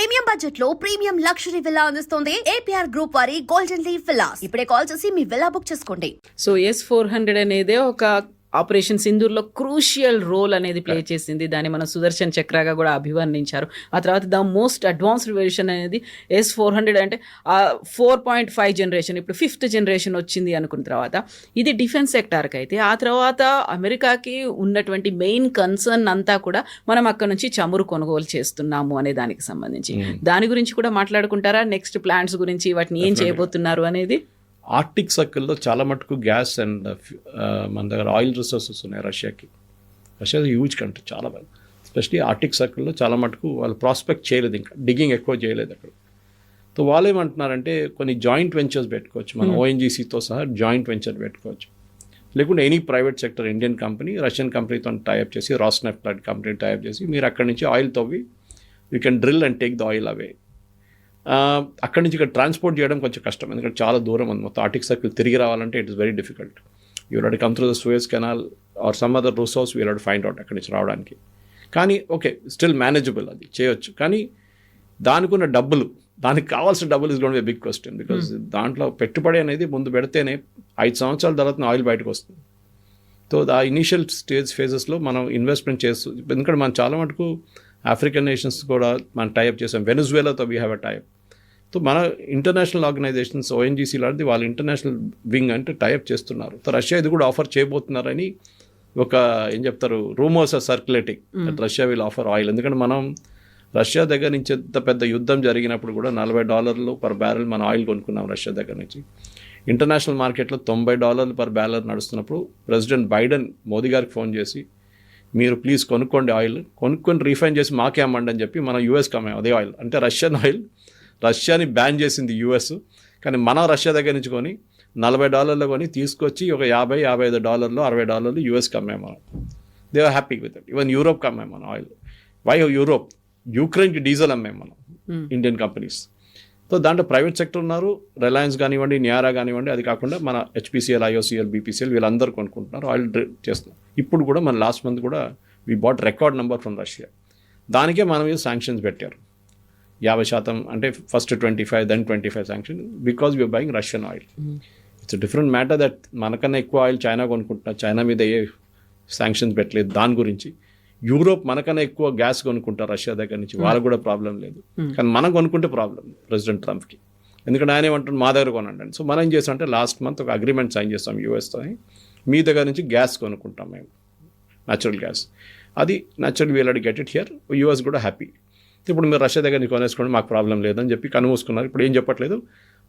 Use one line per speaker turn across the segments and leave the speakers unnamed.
Premium budget లో premium luxury villa అందిస్తుంది APR group వారి గోల్డెన్ లీవ్ విల్లాస్. ఇప్పుడే కాల్ చేసి మీ విల్లా బుక్ చేసుకోండి.
సో S-400 అనేదే ఒక ఆపరేషన్ సింధూర్లో క్రూషియల్ రోల్ అనేది ప్లే చేసింది. దాన్ని మనం సుదర్శన్ చక్రగా కూడా అభివర్ణించారు. ఆ తర్వాత ద మోస్ట్ అడ్వాన్స్డ్ వెర్షన్ అనేది S-400 అంటే 4.5 జనరేషన్, ఇప్పుడు 5th జనరేషన్ వచ్చింది అనుకున్న తర్వాత ఇది డిఫెన్స్ సెక్టార్కి అయితే, ఆ తర్వాత అమెరికాకి ఉన్నటువంటి మెయిన్ కన్సర్న్ అంతా కూడా మనం అక్కడ నుంచి చమురు కొనుగోలు చేస్తున్నాము అనే దానికి సంబంధించి దాని గురించి కూడా మాట్లాడుకుంటారా? నెక్స్ట్ ప్లాన్స్ గురించి, వాటిని ఏం చేయబోతున్నారు అనేది.
ఆర్టిక్ సర్కిల్లో చాలా మటుకు గ్యాస్ అండ్ మన దగ్గర ఆయిల్ రిసోర్సెస్ ఉన్నాయి రష్యాకి. రష్యా హ్యూజ్ కంట్రీ, చాలా బాగా. ఎస్పెషలీ ఆర్టిక్ సర్కిల్లో చాలా మటుకు వాళ్ళు ప్రాస్పెక్ట్ చేయలేదు, ఇంకా డిగ్గింగ్ ఎక్కువ చేయలేదు అక్కడ. సో వాళ్ళు ఏమంటున్నారంటే కొన్ని జాయింట్ వెంచర్స్ పెట్టుకోవచ్చు, మన ONGCతో సహా జాయింట్ వెంచర్ పెట్టుకోవచ్చు. లేకుంటే any private sector Indian company Russian కంపెనీతో టైఅప్ చేసి, రాస్నెఫ్ట్ లాంటి కంపెనీ టైఅప్ చేసి, మీరు అక్కడి నుంచి ఆయిల్ తవ్వి you can drill and take the oil away. అక్కడి నుంచి ఇక్కడ ట్రాన్స్పోర్ట్ చేయడం కొంచెం కష్టం, ఎందుకంటే చాలా దూరం ఉంది. మొత్తం ఆర్టిక్ సర్కిల్ తిరిగి రావాలంటే it is very difficult. You have to come through the Suez canal or some other resource we have to find out అక్కడి నుంచి రావడానికి. కానీ ఓకే, స్టిల్ మేనేజబుల్, అది చేయొచ్చు. కానీ దానికి ఉన్న డబ్బులు, దానికి కావాల్సిన డబ్బులు is going to be big question. Because దాంట్లో పెట్టుబడి అనేది ముందు పెడితేనే 5 సంవత్సరాల తర్వాత ఆయిల్ బయటకు వస్తుంది. సో ఆ ఇనీషియల్ ఫేజెస్లో మనం ఇన్వెస్ట్మెంట్ చేస్తూ, ఎందుకంటే మనం చాలా మటుకు ఆఫ్రికన్ నేషన్స్ కూడా మనం టైఅప్ చేసాం. వెనిజువేలాతో we have a tie up. So మన ఇంటర్నేషనల్ ఆర్గనైజేషన్స్ ONGC లాంటిది వాళ్ళు ఇంటర్నేషనల్ వింగ్ అంటే టైఅప్ చేస్తున్నారు. సో రష్యా ఇది కూడా ఆఫర్ చేయబోతున్నారని ఒక ఏం చెప్తారు, rumours are circulating that Russia will offer oil. ఎందుకంటే మనం రష్యా దగ్గర నుంచి ఎంత పెద్ద యుద్ధం జరిగినప్పుడు కూడా $40 పర్ బ్యారెల్ మన ఆయిల్ కొనుక్కున్నాం రష్యా దగ్గర నుంచి. ఇంటర్నేషనల్ మార్కెట్లో $90 పర్ బ్యారెల్ నడుస్తున్నప్పుడు ప్రెసిడెంట్ బైడెన్ మోదీ గారికి ఫోన్ చేసి, మీరు ప్లీజ్ కొనుక్కోండి ఆయిల్, కొనుక్కొని రీఫైన్ చేసి మాకే అమ్మండి అని చెప్పి మనం యూఎస్కి అమ్మాం అదే ఆయిల్. అంటే రష్యన్ ఆయిల్, రష్యాని బ్యాన్ చేసింది US, కానీ మనం రష్యా దగ్గర నుంచి కొని $40 కొని తీసుకొచ్చి ఒక $50-55, $60 యూఎస్కి అమ్మాం మనం. They are happy with it. Even యూరోప్కి అమ్మాం మనం ఆయిల్. Why Europe? యూక్రెయిన్కి డీజిల్ అమ్మాం మనం, ఇండియన్ కంపెనీస్. సో దాంట్లో ప్రైవేట్ సెక్టర్ ఉన్నారు, రిలయన్స్ కానివ్వండి, నియారా కానివ్వండి, అది కాకుండా మన HPCL, IOCL, BPCL వీళ్ళందరూ కొనుక్కుంటున్నారు, ఆయిల్ చేస్తున్నారు. ఇప్పుడు కూడా మన లాస్ట్ మంత్ కూడా we bought record number from Russia. దానికే మన మీద శాంక్షన్స్ పెట్టారు 50%, అంటే first 25, then 25 sanction, because we are buying Russian oil. It's different matter that మనకన్నా ఎక్కువ ఆయిల్ చైనా కొనుక్కుంటున్నారు, చైనా మీద ఏ శాంక్షన్స్ పెట్టలేదు దాని గురించి. యూరోప్ మనకన్నా ఎక్కువ గ్యాస్ కొనుక్కుంటారు రష్యా దగ్గర నుంచి, వాళ్ళకు కూడా ప్రాబ్లం లేదు. కానీ మనం కొనుక్కుంటే ప్రాబ్లం ప్రెసిడెంట్ ట్రంప్కి, ఎందుకంటే ఆయన ఏమంటారు మా దగ్గర కొనండి. సో మనం ఏం చేస్తామంటే లాస్ట్ మంత్ ఒక అగ్రిమెంట్ సైన్ చేస్తాం USతో, మీ దగ్గర నుంచి గ్యాస్ కొనుక్కుంటాం మేము, న్యాచురల్ గ్యాస్. అది natural we'll get it here, US కూడా హ్యాపీ. ఇప్పుడు మీరు రష్యా దగ్గర నుంచి కొనేసుకోండి, మాకు ప్రాబ్లం లేదని చెప్పి కనుమూసుకున్నారు. ఇప్పుడు ఏం చెప్పట్లేదు.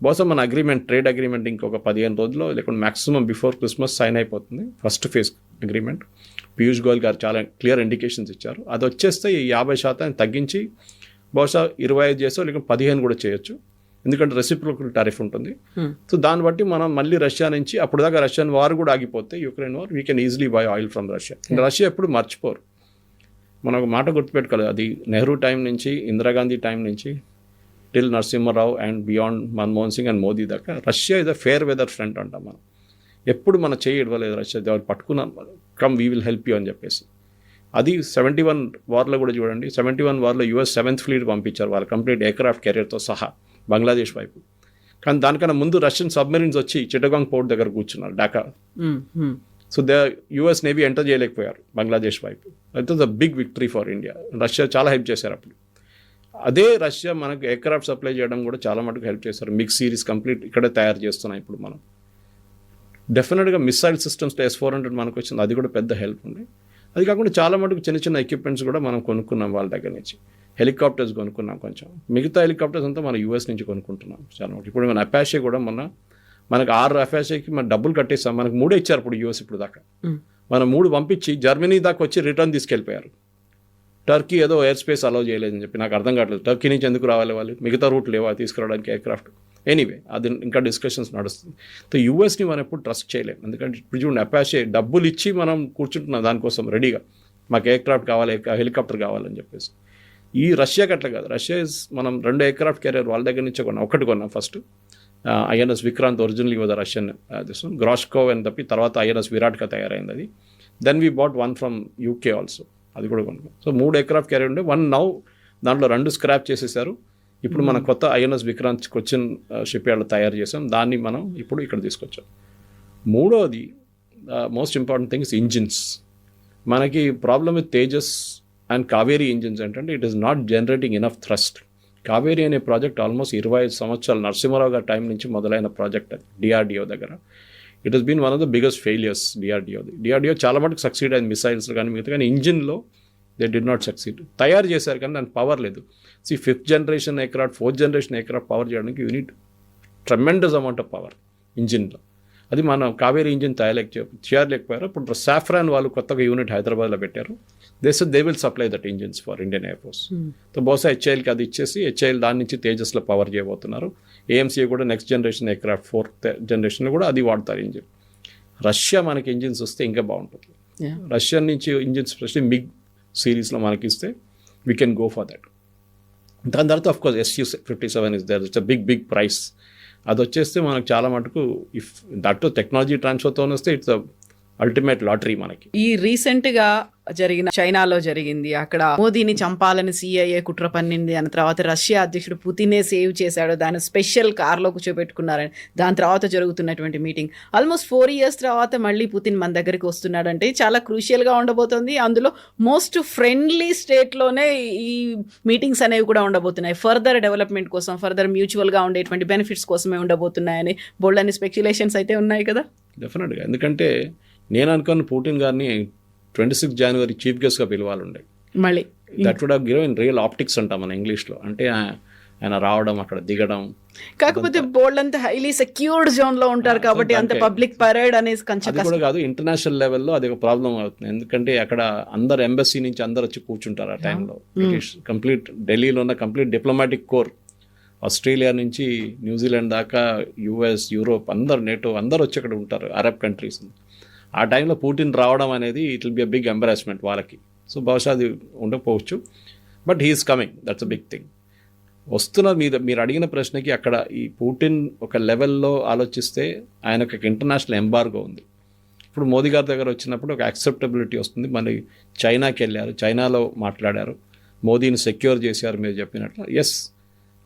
బహుశా మన అగ్రిమెంట్, ట్రేడ్ అగ్రిమెంట్ ఇంకొక 15 రోజుల్లో లేకుంటే మ్యాక్సిమం బిఫోర్ క్రిస్మస్ సైన్ అయిపోతుంది first phase agreement. Piyush Goyal గారు చాలా క్లియర్ ఇండికేషన్స్ ఇచ్చారు. అది వచ్చేస్తే ఈ 50% తగ్గించి బహుశా 25 చేసో లేకుంటే 15 కూడా చేయొచ్చు, ఎందుకంటే రెసిప్రోకల్ టారిఫ్ ఉంటుంది. సో దాన్ని బట్టి మనం మళ్ళీ రష్యా నుంచి, అప్పుడు దాకా రష్యన్ వార్ కూడా ఆగిపోతే, Ukraine war, we can easily by oil from Russia. Russia ఎప్పుడు మర్చిపోరు. మనం ఒక మాట గుర్తుపెట్టుకోవాలి, అది నెహ్రూ టైం నుంచి, ఇందిరాగాంధీ టైం నుంచి till Narasimha Rao and beyond Manmohan Singh and Modi దాకా Russia is a fair weather friend అంటాం మనం. ఎప్పుడు మన చేయి ఇవ్వలేదు రష్యా, వాళ్ళు పట్టుకున్నాం, come we will help you అని చెప్పేసి. అది 71 వార్లో కూడా చూడండి, 71 వార్లో US 7th ఫ్లీట్ పంపించారు వాళ్ళ కంప్లీట్ ఎయిర్క్రాఫ్ట్ కెరియర్తో సహా బంగ్లాదేశ్ వైపు. కానీ దానికన్నా ముందు రష్యన్ సబ్మెరీన్స్ వచ్చి చిట్టగాంగ్ పోర్ట్ దగ్గర కూర్చున్నారు, Dhaka. So US navy enter చేయలేకపోయారు బంగ్లాదేశ్ వైపు. That was a big victory for India. Russia చాలా హెల్ప్ చేశారు అప్పుడు. అదే రష్యా మనకు ఎయిర్క్రాఫ్ట్ సప్లై చేయడం కూడా చాలా మటుకు హెల్ప్ చేశారు. మిక్స్ సిరీస్ కంప్లీట్ ఇక్కడే తయారు చేస్తున్నాం ఇప్పుడు మనం. డెఫినెట్గా మిసైల్ సిస్టమ్స్లో S-400 మనకు వచ్చింది, అది కూడా పెద్ద హెల్ప్ ఉంది. అది కాకుండా చాలా మటుకు చిన్న చిన్న ఎక్విప్మెంట్స్ కూడా మనం కొనుక్కున్నాం వాళ్ళ దగ్గర నుంచి. హెలికాప్టర్స్ కొనుక్కున్నాం కొంచెం, మిగతా హెలికాప్టర్స్ అంతా మన US నుంచి కొనుక్కుంటున్నాం చాలా మటుకు. ఇప్పుడు మన అపాషే కూడా మనకు 6 అపాషేకి మనం డబ్బులు కట్టేస్తాం, మనకు 3 ఇచ్చారు ఇప్పుడు US ఇప్పుడు దాకా. మనం 3 పంపించి జర్మనీ దాకా వచ్చి రిటర్న్ తీసుకెళ్ళిపోయారు. టర్కీ ఏదో ఎయిర్ స్పేస్ అలౌ చేయలేదని చెప్పి నాకు అర్థం కావట్లేదు. టర్కీ నుంచి ఎందుకు రావాలి వాళ్ళు, మిగతా రూట్ లేవా తీసుకురావడానికి ఎయిర్క్రాఫ్ట్. ఎనీవే అది ఇంకా డిస్కషన్స్ నడుస్తుంది. సో USని మనం ఎప్పుడు ట్రస్ట్ చేయలేము, ఎందుకంటే ఇప్పుడు చూడండి అపాషే డబ్బులు ఇచ్చి మనం కూర్చుంటున్నాం దానికోసం రెడీగా, మాకు ఎయిర్క్రాఫ్ట్ కావాలి, హెలికాప్టర్ కావాలని చెప్పేసి. ఈ రష్యాకి అట్లా కాదు. రష్యా మనం 2 ఎయిర్క్రాఫ్ట్ క్యారియర్ వాళ్ళ దగ్గర నుంచే కొన్నాం. ఒకటి కొన్నాం first, INS Vikrant originally was Russian, Gorshkov అని తప్పి తర్వాత INS విరాట్గా తయారైంది అది. Then we bought 1 from UK also, అది కూడా కొనుక్కోం. సో 3 ఎయిర్క్రాఫ్ట్ క్యారియర్ ఉండే, 1 నౌ దాంట్లో 2 స్క్రాప్ చేసేసారు. ఇప్పుడు మన కొత్త ఐఎన్ఎస్ విక్రాంత్ కొచ్చిన్ షిప్ యార్డ్లో తయారు చేసాం. దాన్ని మనం ఇప్పుడు ఇక్కడ తీసుకొచ్చాం. మూడోది most important thing is engines. మనకి problem with Tejas and Kaveri engines ఏంటంటే it is not generating enough thrust. Kaveri అనే ప్రాజెక్ట్ ఆల్మోస్ట్ 25 సంవత్సరాలు నరసింహారావు గారి టైం నుంచి మొదలైన ప్రాజెక్ట్ అది డిఆర్డిఓ దగ్గర. It has been one of the biggest failures DRDO చాలా మటుకు సక్సీడ్ అయింది మిసైల్స్ కానీ మిగతా, కానీ ఇంజిన్లో దే డిడ్ నాట్ సక్సీడ్. తయారు చేశారు కానీ దానికి పవర్ లేదు. 5th generation aircraft 4th generation aircraft power చేయడానికి unit tremendous amount of power ఇంజిన్లో. అది మనం కావేరీ ఇంజిన్ చేయలేకపోయారు. ఇప్పుడు సాఫ్రాన్ వాళ్ళు కొత్తగా యూనిట్ హైదరాబాద్లో పెట్టారు. They will supply that engines for Indian air force. So బహుశా హెచ్ఐఎల్కి అది ఇచ్చేసి హెచ్ఐఎల్ దాని నుంచి తేజస్లో పవర్ చేయబోతున్నారు. ఏఎంసీ కూడా నెక్స్ట్ జనరేషన్ ఎయిర్క్రాఫ్ట్ 4th జనరేషన్లో కూడా అది వాడతారు ఇంజిన్. రష్యా మనకి ఇంజిన్స్ వస్తే ఇంకా బాగుంటుంది. రష్యా నుంచి ఇంజిన్స్ స్పెషల్లీ మిగ్ సిరీస్లో మనకి ఇస్తే we can go for that. దాని తర్వాత of course SU-57 is there. It's a big price. అది వచ్చేస్తే మనకు చాలా మటుకు ఇఫ్ దట్ టెక్నాలజీ ట్రాన్స్ఫర్తో వస్తే ఇట్స్ అల్టిమేట్ లాటరీ మనకి.
ఈ రీసెంట్గా జరిగిన చైనాలో జరిగింది, అక్కడ మోదీని చంపాలని CIA కుట్ర పన్నింది అని, తర్వాత రష్యా అధ్యక్షుడు పుతినే సేవ్ చేశాడు, దాన్ని స్పెషల్ కార్లో కూర్చోబెట్టుకున్నారని, దాని తర్వాత జరుగుతున్నటువంటి మీటింగ్ ఆల్మోస్ట్ 4 years తర్వాత మళ్ళీ పుతిన్ మన దగ్గరికి వస్తున్నాడంటే చాలా క్రూషియల్గా ఉండబోతుంది. అందులో మోస్ట్ ఫ్రెండ్లీ స్టేట్లోనే ఈ మీటింగ్స్ అనేవి కూడా ఉండబోతున్నాయి. ఫర్దర్ డెవలప్మెంట్ కోసం, ఫర్దర్ మ్యూచువల్గా ఉండేటువంటి బెనిఫిట్స్ కోసమే ఉండబోతున్నాయని బోల్డ్ అని స్పెక్యులేషన్స్ అయితే ఉన్నాయి కదా.
డెఫినెట్గా. ఎందుకంటే నేను అనుకున్న పుటిన్ గారిని 26 జనవరి చీఫ్ గెస్ట్గా పిలవాలండే.
మళ్ళీ
that would have given real optics అంటాం మన ఇంగ్లీష్లో. అంటే ఆయన రావడం, అక్కడ దిగడం.
కాకపోతే బోల్డ్ అంతా హైలీ సెక్యూర్డ్ జోన్లో ఉంటారు కాబట్టి అంత పబ్లిక్ పరేడ్ అనేది కొంచెం
కూడా కాదు, ఇంటర్నేషనల్ లెవెల్లో అది ఒక ప్రాబ్లం అవుతుంది. ఎందుకంటే అక్కడ అందరు ఎంబసీ నుంచి అందరు వచ్చి కూర్చుంటారు ఆ టైంలో. కంప్లీట్ ఢిల్లీలో ఉన్న కంప్లీట్ డిప్లొమాటిక్ కోర్, ఆస్ట్రేలియా నుంచి న్యూజిలాండ్ దాకా, US, యూరోప్ అందరు, నేటో అందరు వచ్చి అక్కడ ఉంటారు, అరబ్ కంట్రీస్. ఆ టైంలో పుటిన్ రావడం అనేది it will be a big embarrassment వాళ్ళకి. సో బహుశా అది ఉండకపోవచ్చు, but he is coming, that's a big thing. వస్తున్న మీరు అడిగిన ప్రశ్నకి అక్కడ ఈ పుటిన్ ఒక లెవెల్లో ఆలోచిస్తే ఆయనకు ఒక ఇంటర్నేషనల్ ఎంబార్గో ఉంది. ఇప్పుడు మోదీ గారి దగ్గర వచ్చినప్పుడు ఒక యాక్సెప్టబిలిటీ వస్తుంది. మళ్ళీ చైనాకి వెళ్ళారు, చైనాలో మాట్లాడారు, మోదీని సెక్యూర్ చేశారు మీరు చెప్పినట్లు. ఎస్,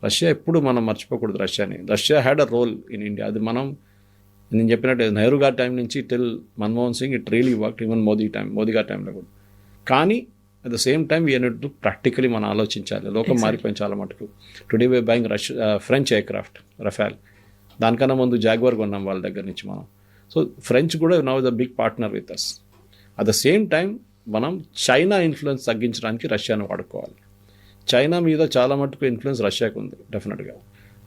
రష్యా ఎప్పుడు మనం మర్చిపోకూడదు రష్యాని. Russia had a role in India. అది నేను చెప్పినట్టు నెహ్రూ గారి టైం నుంచి till Manmohan Singh it really work, even Modi గారి టైంలో కూడా. కానీ at the same time we need to practically మనం ఆలోచించాలి. లోకం మారిపోయింది చాలా మటుకు. Today we buying French aircraft Rafale, దానికన్నా ముందు జాగ్వార్ కొన్నాం వాళ్ళ దగ్గర నుంచి మనం. సో ఫ్రెంచ్ కూడా now is a big partner with us. At the same time మనం చైనా ఇన్ఫ్లుయెన్స్ తగ్గించడానికి రష్యాను వాడుకోవాలి. చైనా మీద చాలా మటుకు ఇన్ఫ్లుయెన్స్ రష్యాకు ఉంది డెఫినెట్గా.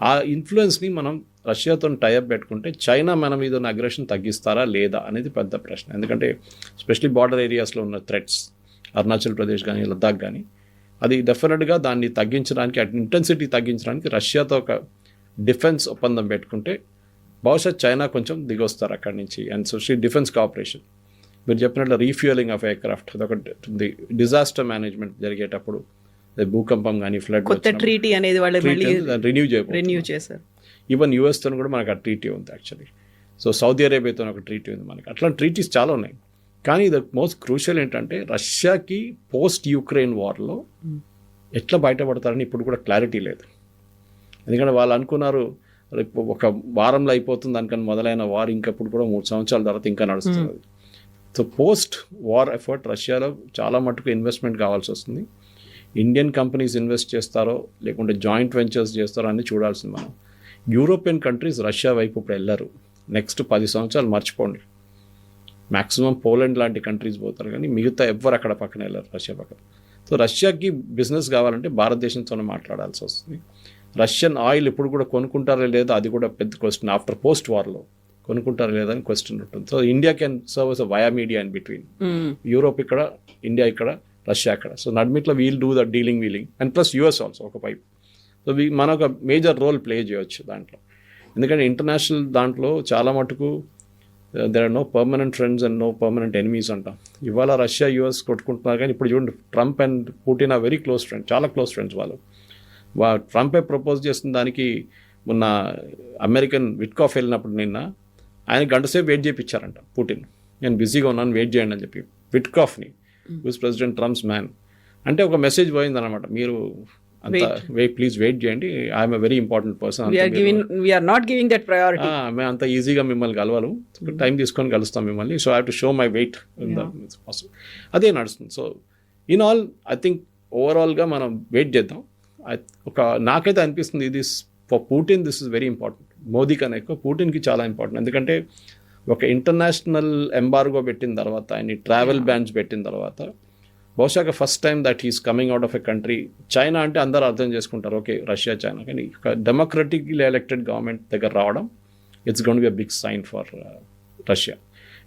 ఆ ఇన్ఫ్లుయెన్స్ని మనం రష్యాతో టైఅప్ పెట్టుకుంటే చైనా మన మీద ఉన్న అగ్రెషన్ తగ్గిస్తారా లేదా అనేది పెద్ద ప్రశ్న. ఎందుకంటే స్పెషలీ బార్డర్ ఏరియాస్లో ఉన్న థ్రెట్స్, అరుణాచల్ ప్రదేశ్ కానీ లద్దాఖ్ కానీ, అది డెఫినెట్గా దాన్ని తగ్గించడానికి, ఇంటెన్సిటీ తగ్గించడానికి రష్యాతో ఒక డిఫెన్స్ ఒప్పందం పెట్టుకుంటే బహుశా చైనా కొంచెం దిగొస్తారు అక్కడి నుంచి. అండ్ స్పెషలీ డిఫెన్స్ కోఆపరేషన్, మీరు చెప్పినట్లు రీఫ్యూయలింగ్ ఆఫ్ ఎయిర్క్రాఫ్ట్, అదొకటి డిజాస్టర్ మేనేజ్మెంట్ జరిగేటప్పుడు, భూకంపం కానీ ఫ్లడ్,
కొత్త ట్రీటీ అనేది వాళ్ళు
రెన్యూ చేశారు. ఈవెన్ యూఎస్తో కూడా మనకు ఆ ట్రీటీ ఉంది యాక్చువల్లీ. సో సౌదీ అరేబియాతో ఒక ట్రీటీ ఉంది మనకి. అట్లాంటి ట్రీటీస్ చాలా ఉన్నాయి. కానీ ద మోస్ట్ క్రూషియల్ ఏంటంటే రష్యాకి పోస్ట్ యుక్రెయిన్ వార్లో ఎట్లా బయటపడతారని ఇప్పుడు కూడా క్లారిటీ లేదు. ఎందుకంటే వాళ్ళు అనుకున్నారు ఒక వారంలో అయిపోతుంది అనుకని మొదలైన వార్ ఇంకప్పుడు కూడా 3 సంవత్సరాల తర్వాత ఇంకా నడుస్తుంది. సో పోస్ట్ వార్ ఎఫర్ట్ రష్యాలో చాలా మటుకు ఇన్వెస్ట్మెంట్ కావాల్సి వస్తుంది. ఇండియన్ కంపెనీస్ ఇన్వెస్ట్ చేస్తారో లేకుంటే జాయింట్ వెంచర్స్ చేస్తారో అని చూడాల్సింది మనం. యూరోపియన్ కంట్రీస్ రష్యా వైపు ఇప్పుడు వెళ్ళరు. నెక్స్ట్ 10 సంవత్సరాలు మర్చిపోండి, మ్యాక్సిమం పోలాండ్ లాంటి కంట్రీస్ పోతారు, కానీ మిగతా ఎవ్వరు అక్కడ పక్కన వెళ్ళరు రష్యా పక్కన. సో రష్యాకి బిజినెస్ కావాలంటే భారతదేశంతోనే మాట్లాడాల్సి వస్తుంది. రష్యన్ ఆయిల్ ఇప్పుడు కూడా కొనుక్కుంటారా లేదా అది కూడా పెద్ద క్వశ్చన్. ఆఫ్టర్ పోస్ట్ వార్లో కొనుక్కుంటారా లేదా అని క్వశ్చన్ ఉంటుంది. So India can serve as a via media in between. Europe ఇక్కడ, ఇండియా ఇక్కడ, రష్యా అక్కడ. సో నడ్మిట్లో we'll do the dealing and plus US also ఒక పైప్. సో మన ఒక మేజర్ రోల్ ప్లే చేయవచ్చు దాంట్లో. ఎందుకంటే ఇంటర్నేషనల్ దాంట్లో చాలా మటుకు there are no permanent friends and no permanent enemies అంటాం. ఇవాళ రష్యా యూఎస్ కొట్టుకుంటున్నారు, కానీ ఇప్పుడు చూడండి Trump and Putin are very close friends, చాలా క్లోజ్ ఫ్రెండ్స్ వాళ్ళు. ట్రంపే ప్రపోజ్ చేసిన దానికి మొన్న అమెరికన్ విట్కాఫ్ వెళ్ళినప్పుడు నిన్న ఆయన గంటసేపు వెయిట్ చేయించారంట పుటిన్. నేను బిజీగా ఉన్నాను వెయిట్ చేయండి అని చెప్పి విట్కాఫ్ని, హూస్ ప్రెసిడెంట్ ట్రంప్స్ మ్యాన్. అంటే ఒక మెసేజ్ పోయిందనమాట, మీరు అంత ప్లీజ్ వెయిట్ చేయండి, I'm a very important person.
We are not giving that priority.
మేము అంత ఈజీగా మిమ్మల్ని కలవాలి, టైం తీసుకొని కలుస్తాం మిమ్మల్ని. So I have to show my weight అదే నడుస్తుంది. So in all I think ఓవరాల్గా మనం వెయిట్ చేద్దాం. నాకైతే అనిపిస్తుంది ఇది for Putin this is very important. Modi కన్నా ఎక్కువ పుటిన్కి చాలా ఇంపార్టెంట్. ఎందుకంటే ఒక ఇంటర్నేషనల్ ఎంబార్గో పెట్టిన తర్వాత, ఆయన ట్రావెల్ బ్యాన్స్ పెట్టిన తర్వాత, బహుశా first time that he's coming out of a country. China అంటే అందరూ అర్థం చేసుకుంటారు, ఓకే రష్యా చైనా, కానీ ఒక డెమోక్రటిక్లీ ఎలక్టెడ్ గవర్నమెంట్ దగ్గర రావడం it's gonna be a big sign for Russia.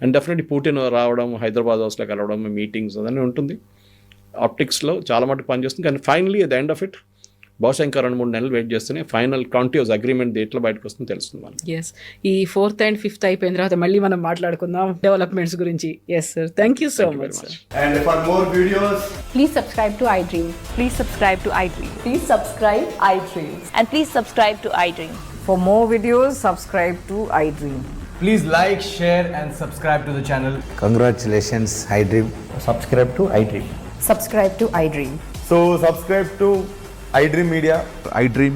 And definitely Putin రావడం, హైదరాబాద్ హౌస్లో కలవడం, మీటింగ్స్ అదన్నీ ఉంటుంది. ఆప్టిక్స్లో చాలా మటుకు పనిచేస్తుంది. కానీ finally at the end of it బహుశా ఇంకా 2-3 నెలలు వెయిట్ చేస్తేనే ఫైనల్ కాంటియోస్ అగ్రిమెంట్ ఎట్లా బయటకు వస్తుందో తెలుస్తుంది మనకి.
ఎస్, ఈ 4th and 5th అయిపోయిన తర్వాత మళ్ళీ మనం మాట్లాడుకుందాం డెవలప్మెంట్స్ గురించి. Yes sir, thank you so much sir.
And for more videos,
Please subscribe to iDream.
Please subscribe to iDream.
Please subscribe iDream.
And please subscribe to iDream.
For more videos, subscribe to iDream.
please like, share and subscribe to the channel.
Congratulations, iDream.
Subscribe to iDream.
Subscribe to iDream.
So subscribe to iDream Media.
iDream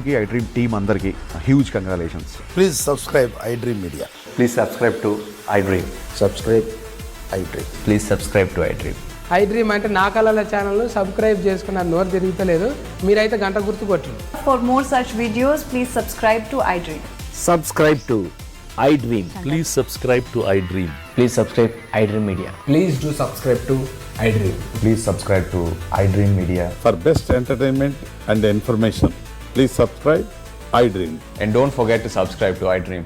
team అందరికి huge congratulations.
Please subscribe iDream Media.
Please subscribe to iDream.
Subscribe iDream.
Please subscribe to iDream.
iDream అంటే నా కళల channel subscribe చేసుకున్న నోరు తిరుగుతలేదు, మీరైతే గంట గుర్తు కొట్టండి.
For more such videos, please subscribe to iDream.
Subscribe to iDream.
Please subscribe to iDream.
Please subscribe iDream Media.
Please do subscribe to iDream.
Please subscribe to iDream Media.
For best entertainment and information, please subscribe iDream.
And don't forget to subscribe to iDream.